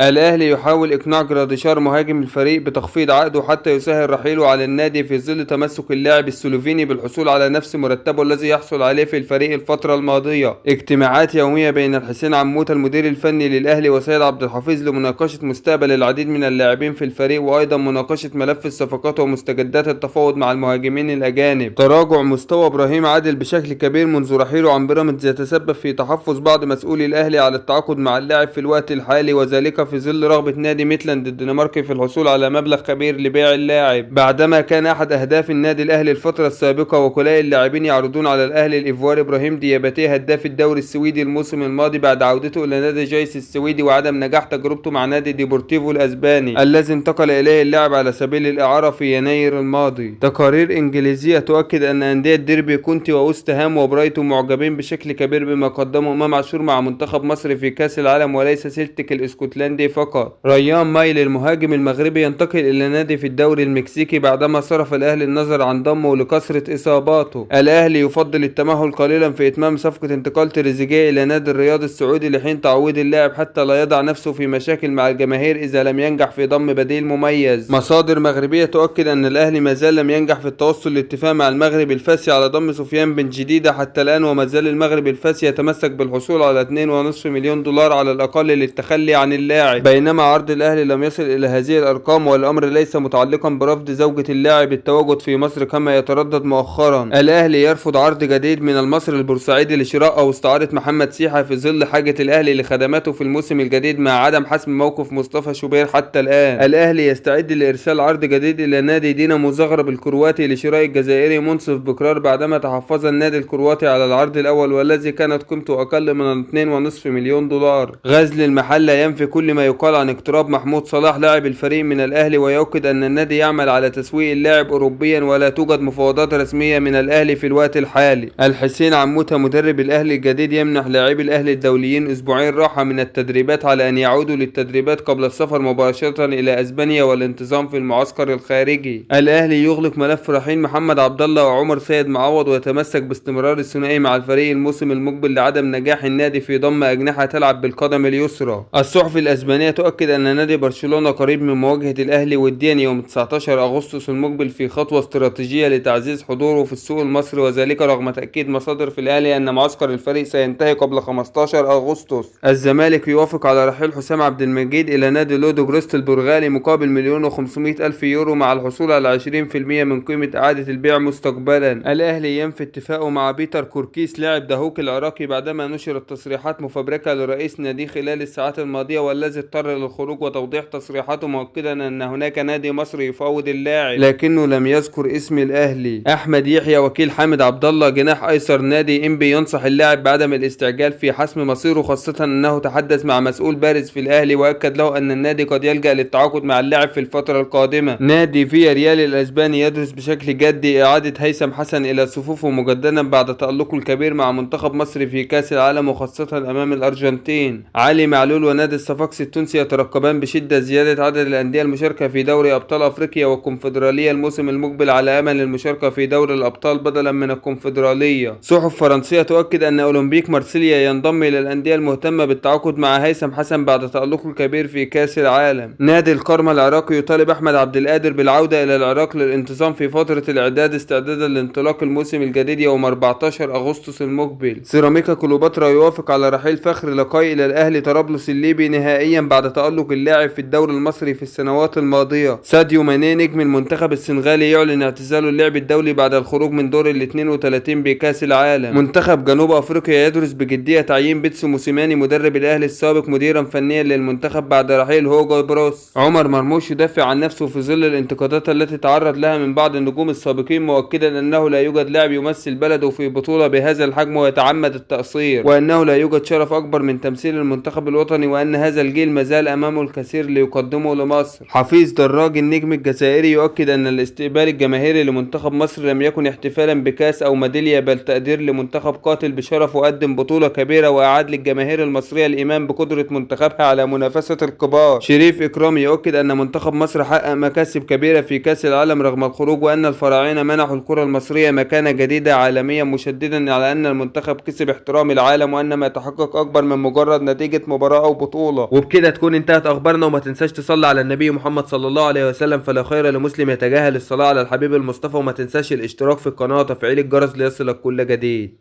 الاهلي يحاول اقناع جراديشار مهاجم الفريق بتخفيض عقده حتى يسهل رحيله على النادي في ظل تمسك اللاعب السلوفيني بالحصول على نفس مرتبه الذي يحصل عليه في الفريق الفترة الماضية. اجتماعات يومية بين الحسين عموتة المدير الفني للاهلي وسيد عبد الحفيظ لمناقشة مستقبل العديد من اللاعبين في الفريق، وايضا مناقشة ملف الصفقات ومستجدات التفاوض مع المهاجمين الاجانب. تراجع مستوى ابراهيم عادل بشكل كبير منذ رحيله عن بيراميدز يتسبب في تحفظ بعض مسؤولي الاهلي على التعاقد مع اللاعب في الوقت الحالي، وذلك في ظل رغبة نادي ميتلاند الدنماركي في الحصول على مبلغ كبير لبيع اللاعب، بعدما كان احد اهداف النادي الاهلي الفترة السابقة وكلاء اللاعبين يعرضون على الاهلي الايفواري ابراهيم دياباتي هداف الدوري السويدي الموسم الماضي بعد عودته الى نادي جايس السويدي وعدم نجاح تجربته مع نادي ديبورتيفو الاسباني الذي انتقل اليه اللاعب على سبيل الاعارة في يناير الماضي. تقارير انجليزية تؤكد ان اندية ديربي كونتي ووست هام وبرايتون معجبين بشكل كبير بما قدمه امام عاشور مع منتخب مصر في كاس العالم وليس سيلتيك الاسكتلندي فقط. ريان مايل المهاجم المغربي ينتقل الى نادي في الدوري المكسيكي بعدما صرف الاهلي النظر عن ضمه لكثرة اصاباته. الاهلي يفضل التمهل قليلا في اتمام صفقة انتقال تريزيجيه الى نادي الرياض السعودي لحين تعويض اللاعب حتى لا يضع نفسه في مشاكل مع الجماهير اذا لم ينجح في ضم بديل مميز. مصادر مغربية تؤكد ان الاهلي ما زال لم ينجح في التوصل لاتفاق مع المغرب الفاسي على ضم سفيان بن جديدة حتى الان، وما زال المغرب الفاسي يتمسك بالحصول على 2.5 مليون دولار على الاقل للتخلي عن اللاعب، بينما عرض الاهلي لم يصل الى هذه الارقام، والامر ليس متعلقا برفض زوجة اللاعب التواجد في مصر كما يتردد مؤخرا. الاهلي يرفض عرض جديد من المصري البورسعيدي لشراء او استعارة محمد سيحة في ظل حاجة الاهلي لخدماته في الموسم الجديد مع عدم حسم موقف مصطفى شوبير حتى الان. الاهلي يستعد لارسال عرض جديد الى نادي دينامو زغرب الكرواتي لشراء الجزائري منصف بكرار بعدما تحفظ النادي الكرواتي على العرض الاول والذي كانت قيمته اقل من 2.5 مليون دولار. غزل المحلة ينفي كل ما يقال عن اقتراب محمود صلاح لاعب الفريق من الاهلي ويؤكد ان النادي يعمل على تسويق اللاعب اوروبيا ولا توجد مفاوضات رسمية من الاهلي في الوقت الحالي. الحسين عموتة مدرب الاهلي الجديد يمنح لاعبي الاهلي الدوليين اسبوعين راحة من التدريبات على ان يعودوا للتدريبات قبل السفر مباشرة الى اسبانيا والانتظام في المعسكر الخارجي. الاهلي يغلق ملف رحيل محمد عبد الله وعمر سيد معوض ويتمسك باستمرار الثنائي مع الفريق الموسم المقبل لعدم نجاح النادي في ضم اجنحة تلعب بالقدم اليسرى. الصحف الاسبانية تؤكد ان نادي برشلونة قريب من مواجهة الاهلي وديا يوم 19 اغسطس المقبل في خطوة استراتيجية لتعزيز حضوره في السوق المصري، وذلك رغم تأكيد مصادر في الاهلي ان معسكر الفريق سينتهي قبل 15 اغسطس. الزمالك يوافق على رحيل حسام عبد المجيد الى نادي لودو جروست البرغالي مقابل 1,500,000 يورو مع الحصول على 20% من قيمة اعادة البيع مستقبلا. الاهلي ينفي اتفاقه مع بيتر كوركيس لاعب دهوك العراقي بعدما نشرت تصريحات مفبركة لرئيس نادي خلال الساعات الماضية والذي اضطر للخروج وتوضيح تصريحاته مؤكدا ان هناك نادي مصري يفاوض اللاعب لكنه لم يذكر اسم الاهلي. احمد يحيى وكيل حامد عبد الله جناح ايسر نادي انبي ينصح اللاعب بعدم الاستعجال في حسم مصيره، خاصة انه تحدث مع مسؤول بارز في الاهلي واكد له ان النادي قد يلجأ للتعاقد مع اللاعب في الفترة القادمة. نادي فيا ريال الاسباني يدرس بشكل جدي اعادة هيثم حسن الى صفوفه مجددا بعد تألقه الكبير مع منتخب مصر في كاس العالم وخاصة امام الارجنتين. علي معلول ونادي الصفاقسي التونسي يترقبان بشدة زيادة عدد الاندية المشاركة في دوري ابطال افريقيا والكونفدرالية الموسم المقبل على امل المشاركة في دوري الابطال بدلا من الكونفدرالية. صحف فرنسية تؤكد ان اولمبيك مارسيليا ينضم الى الاندية المهتمة بالتعاقد مع هيثم حسن بعد تألقه الكبير في كاس العالم. نادي القرمة العراقي يطالب احمد عبد القادر بالعودة الى العراق للانتظام في فترة الاعداد استعدادا لانطلاق الموسم الجديد يوم 14 اغسطس المقبل. سيراميكا كليوباترا يوافق على رحيل فخر لقاي الى الاهلي طرابلس الليبي نهائيا بعد تألق اللاعب في الدوري المصري في السنوات الماضية. ساديو ماني نجم المنتخب السنغالي يعلن اعتزاله اللعب الدولي بعد الخروج من دور ال 32 بكاس العالم. منتخب جنوب افريقيا يدرس بجدية تعيين بيتسو موسيماني مدرب الاهلي السابق مديرا فنيا للمنتخب بعد رحيل هوجو بروس. عمر مرموش يدافع عن نفسه في ظل الانتقادات التي تعرض لها من بعض النجوم السابقين مؤكدا انه لا يوجد لاعب يمثل بلده في بطولة بهذا الحجم ويتعمد التقصير، وانه لا يوجد شرف اكبر من تمثيل المنتخب الوطني، وان هذا الجيل مازال امامه الكثير ليقدمه لمصر. حفيظ دراج النجم الجزائري يؤكد ان الاستقبال الجماهيري لمنتخب مصر لم يكن احتفالا بكاس او ميدالية بل تقدير لمنتخب قاتل بشرف وقدم بطولة كبيرة واعاد للجماهير المصرية الايمان بقدرة منتخبها على منافسة الكبار. شريف اكرامي يؤكد ان منتخب مصر حقق مكاسب كبيرة في كاس العالم رغم الخروج، وان الفراعنة منحوا الكرة المصرية مكانة جديدة عالميا، مشددا على ان المنتخب كسب احترام العالم وان ما يتحقق اكبر من مجرد نتيجة مباراة او بطولة. وبكده تكون انتهت اخبارنا، وما تنساش تصلي على النبي محمد صلى الله عليه وسلم، فلا خير لمسلم يتجاهل الصلاة على الحبيب المصطفى، وما تنساش الاشتراك في القناة وتفعيل الجرس ليصلك كل جديد.